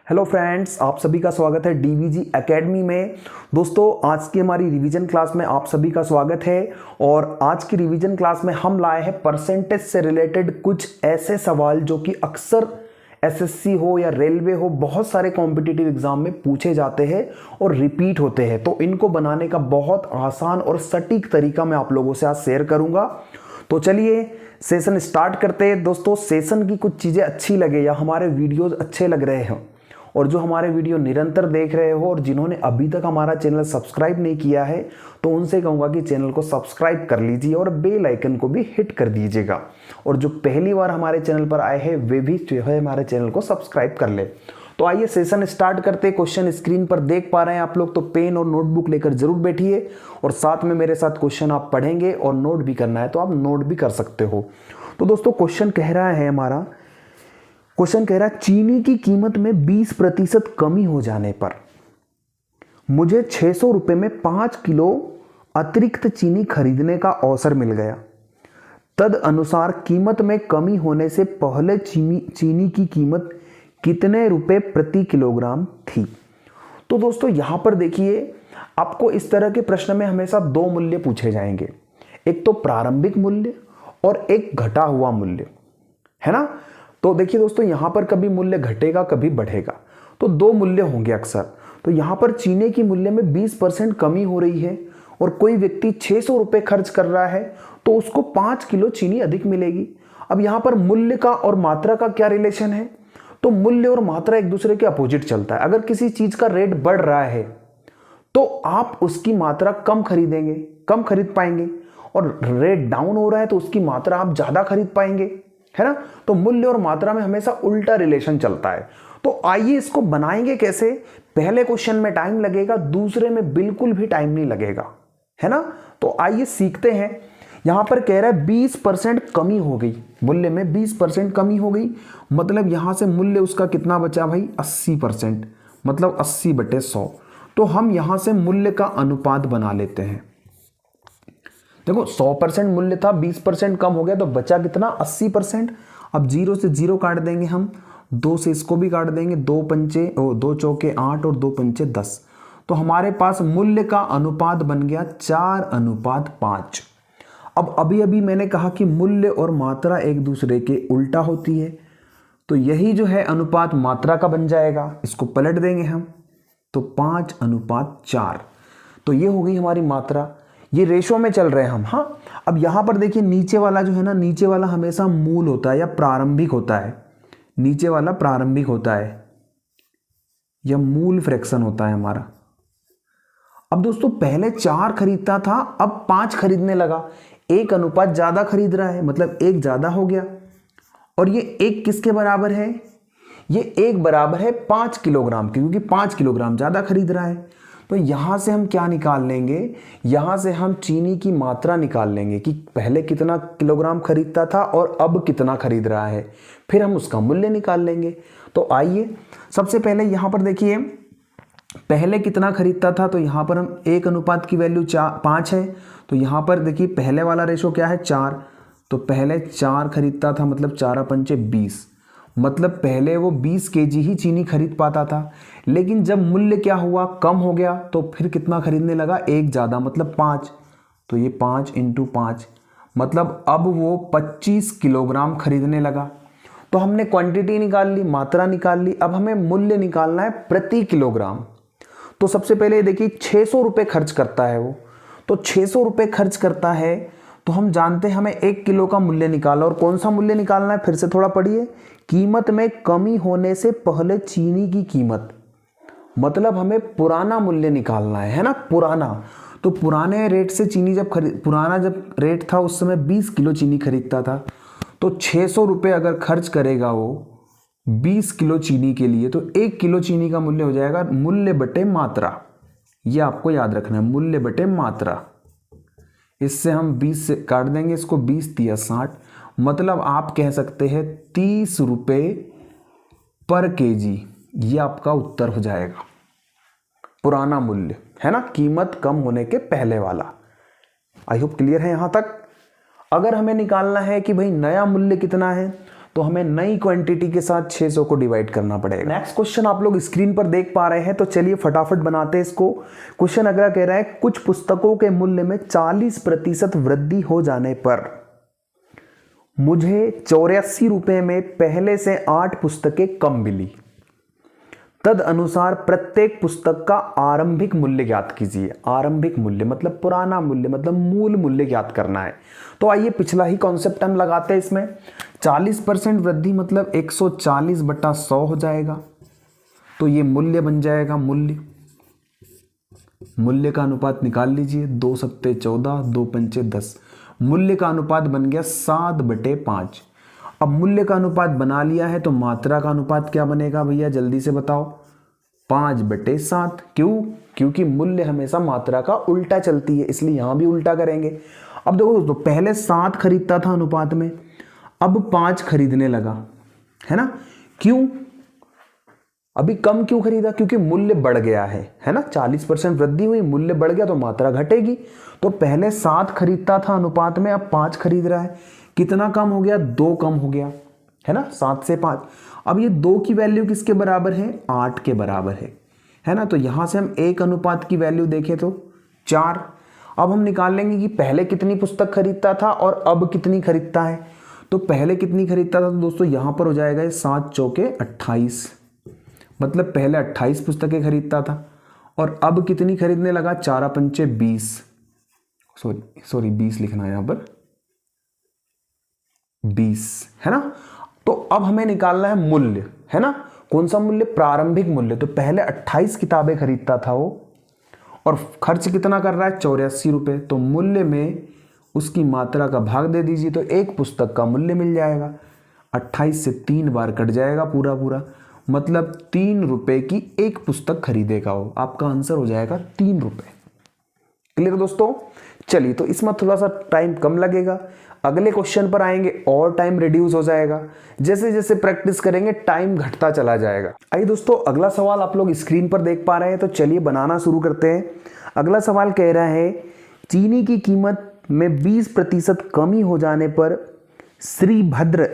Hello friends, आप सभी का स्वागत है डीवीजी एकेडमी में। दोस्तों, आज की हमारी रिवीजन क्लास में आप सभी का स्वागत है। और आज की रिवीजन क्लास में हम लाए हैं परसेंटेज से रिलेटेड कुछ ऐसे सवाल जो कि अक्सर एसएससी हो या रेलवे हो, बहुत सारे कॉम्पिटिटिव एग्जाम में पूछे जाते हैं और रिपीट होते हैं। तो इनको बनाने का बहुत आसान और सटीक तरीका मैं आप लोगों से आज शेयर करूंगा। तो चलिए सेशन स्टार्ट करते हैं। दोस्तों, सेशन की कुछ चीज़ें अच्छी लगे या हमारे वीडियोस अच्छे लग रहे हैं और जो हमारे वीडियो निरंतर देख रहे हो और जिन्होंने अभी तक हमारा चैनल सब्सक्राइब नहीं किया है, तो उनसे कहूँगा कि चैनल को सब्सक्राइब कर लीजिए और बेल आइकन को भी हिट कर दीजिएगा। और जो पहली बार हमारे चैनल पर आए हैं वे भी जो है हमारे चैनल को सब्सक्राइब कर ले। तो आइए सेशन स्टार्ट करते। क्वेश्चन स्क्रीन पर देख पा रहे हैं आप लोग, तो पेन और नोटबुक लेकर जरूर बैठिए और साथ में मेरे साथ क्वेश्चन आप पढ़ेंगे और नोट भी करना है तो आप नोट भी कर सकते हो। तो दोस्तों, क्वेश्चन कह रहा है चीनी की कीमत में 20% कमी हो जाने पर मुझे 600 रुपये में 5 किलो अतिरिक्त चीनी खरीदने का अवसर मिल गया। तद अनुसार कीमत में कमी होने से पहले चीनी की कीमत कितने रुपए प्रति किलोग्राम थी। तो दोस्तों, यहां पर देखिए, आपको इस तरह के प्रश्न में हमेशा दो मूल्य पूछे जाएंगे, एक तो प्रारंभिक मूल्य और एक घटा हुआ मूल्य, है ना। तो देखिए दोस्तों, यहां पर कभी मूल्य घटेगा कभी बढ़ेगा, तो दो मूल्य होंगे अक्सर। तो यहां पर चीनी की मूल्य में 20% कमी हो रही है और कोई व्यक्ति 600 रुपये खर्च कर रहा है तो उसको 5 किलो चीनी अधिक मिलेगी। अब यहां पर मूल्य का और मात्रा का क्या रिलेशन है, तो मूल्य और मात्रा एक दूसरे के अपोजिट चलता है। अगर किसी चीज का रेट बढ़ रहा है तो आप उसकी मात्रा कम खरीदेंगे, कम खरीद पाएंगे, और रेट डाउन हो रहा है तो उसकी मात्रा आप ज्यादा खरीद पाएंगे, है ना। तो मूल्य और मात्रा में हमेशा उल्टा रिलेशन चलता है। तो आइए इसको बनाएंगे कैसे। पहले क्वेश्चन में टाइम लगेगा, दूसरे में बिल्कुल भी टाइम नहीं लगेगा, है ना। तो आइए सीखते हैं। यहां पर कह रहा है 20% कमी हो गई, मूल्य में 20% कमी हो गई, मतलब यहां से मूल्य उसका कितना बचा भाई, 80%, मतलब 80/100। तो हम यहां से मूल्य का अनुपात बना लेते हैं। देखो, 100% मूल्य था, 20% कम हो गया तो बचा कितना, 80%। अब 0 से 0 काट देंगे हम, 2 से इसको भी काट देंगे, 2 चौके 8 और 2 पंचे 10। तो हमारे पास मूल्य का अनुपात बन गया 4:5। अब अभी मैंने कहा कि मूल्य और मात्रा एक दूसरे के उल्टा होती है, तो यही जो है अनुपात मात्रा का बन जाएगा। इसको पलट देंगे हम तो 5:4। तो ये हो गई हमारी मात्रा। ये रेशो में चल रहे हैं हम। हाँ, अब यहां पर देखिए, नीचे वाला जो है ना, नीचे वाला हमेशा मूल होता है या प्रारंभिक होता है। नीचे वाला प्रारंभिक होता है या मूल फ्रैक्शन होता है हमारा। अब दोस्तों, पहले 4 खरीदता था, अब 5 खरीदने लगा। एक अनुपात ज्यादा खरीद रहा है, मतलब एक ज्यादा हो गया। और ये एक किसके बराबर है, ये एक बराबर है 5 किलोग्राम के, क्योंकि 5 किलोग्राम ज्यादा खरीद रहा है। तो यहां से हम क्या निकाल लेंगे, यहां से हम चीनी की मात्रा निकाल लेंगे कि पहले कितना किलोग्राम खरीदता था और अब कितना खरीद रहा है, फिर हम उसका मूल्य निकाल लेंगे। तो आइए सबसे पहले यहां पर देखिए, पहले कितना खरीदता था, तो यहां पर हम एक अनुपात की वैल्यू 5 है। तो यहां पर देखिए, पहले वाला रेशो क्या है, 4। तो पहले 4 खरीदता था, मतलब 4×5 = 20, मतलब पहले वो 20 kg ही चीनी खरीद पाता था। लेकिन जब मूल्य क्या हुआ, कम हो गया, तो फिर कितना खरीदने लगा, एक ज़्यादा, मतलब 5। तो ये 5 × 5, मतलब अब वो 25 किलोग्राम खरीदने लगा। तो हमने क्वांटिटी निकाल ली, मात्रा निकाल ली, अब हमें मूल्य निकालना है प्रति किलोग्राम। तो सबसे पहले देखिए, 600 रुपये खर्च करता है वो, तो 600 रुपये खर्च करता है, तो हम जानते हैं हमें 1 किलो का मूल्य निकालना। और कौन सा मूल्य निकालना है, फिर से थोड़ा पढ़िए, कीमत में कमी होने से पहले चीनी की कीमत, मतलब हमें पुराना मूल्य निकालना है ना, पुराना। तो पुराने रेट से चीनी पुराना जब रेट था उस समय 20 किलो चीनी खरीदता था, तो 600 रुपये अगर खर्च करेगा वो 20 किलो चीनी के लिए, तो 1 किलो चीनी का मूल्य हो जाएगा मूल्य बटे मात्रा। ये आपको याद रखना है, मूल्य बटे मात्रा। इससे हम 20 से काट देंगे इसको, 20×3 = 60, मतलब आप कह सकते हैं 30 रुपये पर kg। ये आपका उत्तर हो जाएगा, पुराना मूल्य, है ना, कीमत कम होने के पहले वाला। आई होप क्लियर है यहां तक। अगर हमें निकालना है कि भाई नया मूल्य कितना है, तो हमें नई क्वांटिटी के साथ 600 को डिवाइड करना पड़ेगा। नेक्स्ट क्वेश्चन आप लोग स्क्रीन पर देख पा रहे हैं, तो चलिए फटाफट बनाते हैं इसको। क्वेश्चन अगला कह रहा है कुछ पुस्तकों के मूल्य में 40% वृद्धि हो जाने पर मुझे 84 रुपए में पहले से 8 पुस्तकें कम मिली। तद अनुसार प्रत्येक पुस्तक का आरंभिक मूल्य ज्ञात कीजिए। आरंभिक मूल्य मतलब पुराना मूल्य, मतलब मूल मूल्य ज्ञात करना है। तो आइए पिछला ही कॉन्सेप्ट हम लगाते हैं इसमें। 40% वृद्धि मतलब 140/100 हो जाएगा, तो ये मूल्य बन जाएगा। मूल्य का अनुपात निकाल लीजिए, 2 सत्ते 14, 2 पंचे 10। मूल्य का अनुपात बन गया 7/5। अब मूल्य का अनुपात बना लिया है तो मात्रा का अनुपात क्या बनेगा भैया, जल्दी से बताओ। 5/7। क्यों? क्योंकि मूल्य हमेशा मात्रा का उल्टा चलती है, इसलिए यहां भी उल्टा करेंगे। अब देखो दोस्तों, पहले 7 खरीदता था अनुपात में, अब 5 खरीदने लगा, है ना। क्यों? अभी कम क्यों खरीदा? क्योंकि मूल्य बढ़ गया है ना। 40% वृद्धि हुई, मूल्य बढ़ गया तो मात्रा घटेगी। तो पहले 7 खरीदता था अनुपात में, अब 5 खरीद रहा है। कितना कम हो गया? 2 कम हो गया, है ना, 7 से 5। अब ये 2 की वैल्यू किसके बराबर है? 8 के बराबर है ना। तो यहां से हम 1 अनुपात की वैल्यू देखें तो 4। अब हम निकाल लेंगे कि पहले कितनी पुस्तक खरीदता था और अब कितनी खरीदता है। तो पहले कितनी खरीदता था तो दोस्तों यहां पर हो जाएगा 7 चौके 28, मतलब पहले 28 पुस्तकें खरीदता था और अब कितनी खरीदने लगा? 4 पंचे 20, सॉरी 20 लिखना है यहां पर, 20, है ना। तो अब हमें निकालना है मूल्य, है ना। कौन सा मूल्य? प्रारंभिक मूल्य। तो पहले 28 किताबें खरीदता था वो और खर्च कितना कर रहा है? 84 रुपए। तो मूल्य में उसकी मात्रा का भाग दे दीजिए तो एक पुस्तक का मूल्य मिल जाएगा। 28 से 3 बार कट जाएगा पूरा, मतलब 3 रुपए की एक पुस्तक खरीदेगा वो। आपका आंसर हो जाएगा 3 रुपए। क्लियर दोस्तों? चलिए, तो इसमें थोड़ा सा टाइम कम लगेगा। अगले क्वेश्चन पर आएंगे और टाइम रिड्यूस हो जाएगा। जैसे जैसे प्रैक्टिस करेंगे टाइम घटता चला जाएगा। आइए दोस्तों, अगला सवाल आप लोग स्क्रीन पर देख पा रहे हैं, तो चलिए बनाना शुरू करते हैं। अगला सवाल कह रहा है चीनी की कीमत में 20% कमी हो जाने पर श्रीभद्र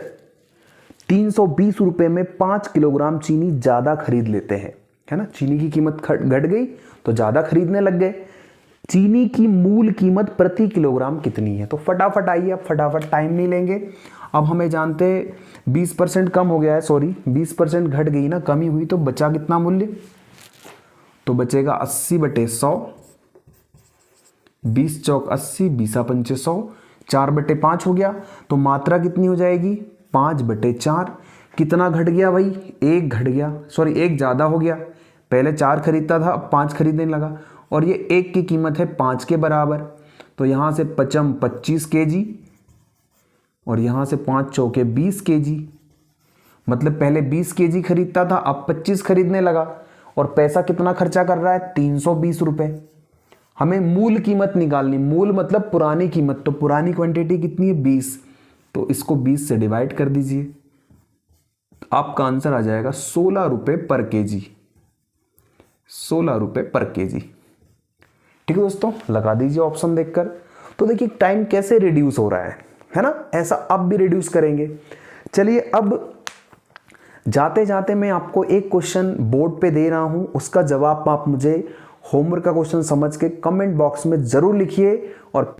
320 रुपए में 5 किलोग्राम चीनी ज्यादा खरीद लेते हैं, है ना। चीनी की कीमत घट गई तो ज्यादा खरीदने लग गए। चीनी की मूल कीमत प्रति किलोग्राम कितनी है? तो फटाफट आइए, अब फटाफट, टाइम नहीं लेंगे। अब हमें जानते 20% कम हो गया है, सॉरी 20% घट गई ना, कमी हुई, तो बचा कितना मूल्य? तो बचेगा 80/100, 20 चौक 80, 20 पंचे 100, 4/5 हो गया। तो मात्रा कितनी हो जाएगी? 5/4। कितना घट गया भाई? 1 घट गया, सॉरी 1 ज्यादा हो गया। पहले 4 खरीदता था, अब 5 खरीदने लगा और ये 1 की कीमत है 5 के बराबर। तो यहां से 5 25 kg और यहां से 5 चौके 20 kg, मतलब पहले 20 kg खरीदता था, अब 25 खरीदने लगा और पैसा कितना खर्चा कर रहा है? 320 रुपए। हमें मूल कीमत निकालनी, मूल मतलब पुरानी कीमत। तो पुरानी क्वांटिटी कितनी है? 20। तो इसको 20 से डिवाइड कर दीजिए, आपका आंसर आ जाएगा 16 रुपए पर केजी। 16 रुपए पर केजी। ठीक है दोस्तों, लगा दीजिए ऑप्शन देखकर। तो देखिए टाइम कैसे रिड्यूस हो रहा है ना। ऐसा अब भी रिड्यूस करेंगे। चलिए, अब जाते जाते मैं आपको एक क्वेश्चन बोर्ड पे दे रहा हूं, उसका जवाब आप मुझे होमवर्क का क्वेश्चन समझ के कमेंट बॉक्स में जरूर लिखिए और